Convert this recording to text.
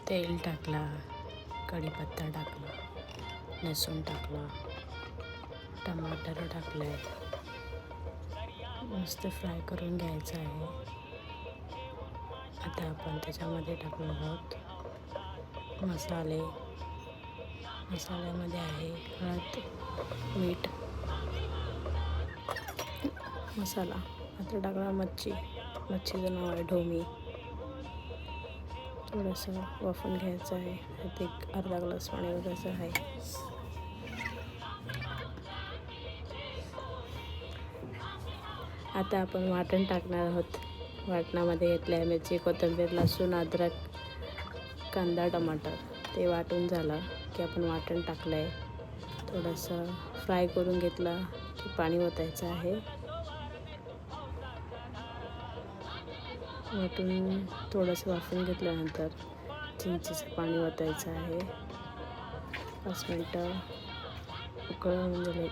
तेल टाकला, कढीपत्ता टाकला, लसूण टाकला, टमाटर टाकले, मस्त फ्राय करून घ्यायचं आहे. आता आपण त्याच्यामध्ये टाकणार आहोत मसाल्यामध्ये आहे हळद, मीठ, मसाला. आता टाकणार मच्छीचं नाव आहे ढोमी. थोडंसं वाफवून घ्यायचं आहे. त्यात एक अर्धा ग्लास पाणी वगैरे आहे. आता आपण वाटण टाकणार आहोत. वाटणामध्ये घेतल्या मिरची, कोथिंबीर, लसूण, अद्रक, कांदा, टमाटर. ते वाटून झालं की आपण वाटण टाकलं आहे. थोडंसं फ्राय करून घेतलं की पाणी ओतायचं आहे. वाटून थोडंसं वाफवून घेतल्यानंतर चिंचेचं पाणी ओतायचं आहे. 5 मिनटं उकळून झाले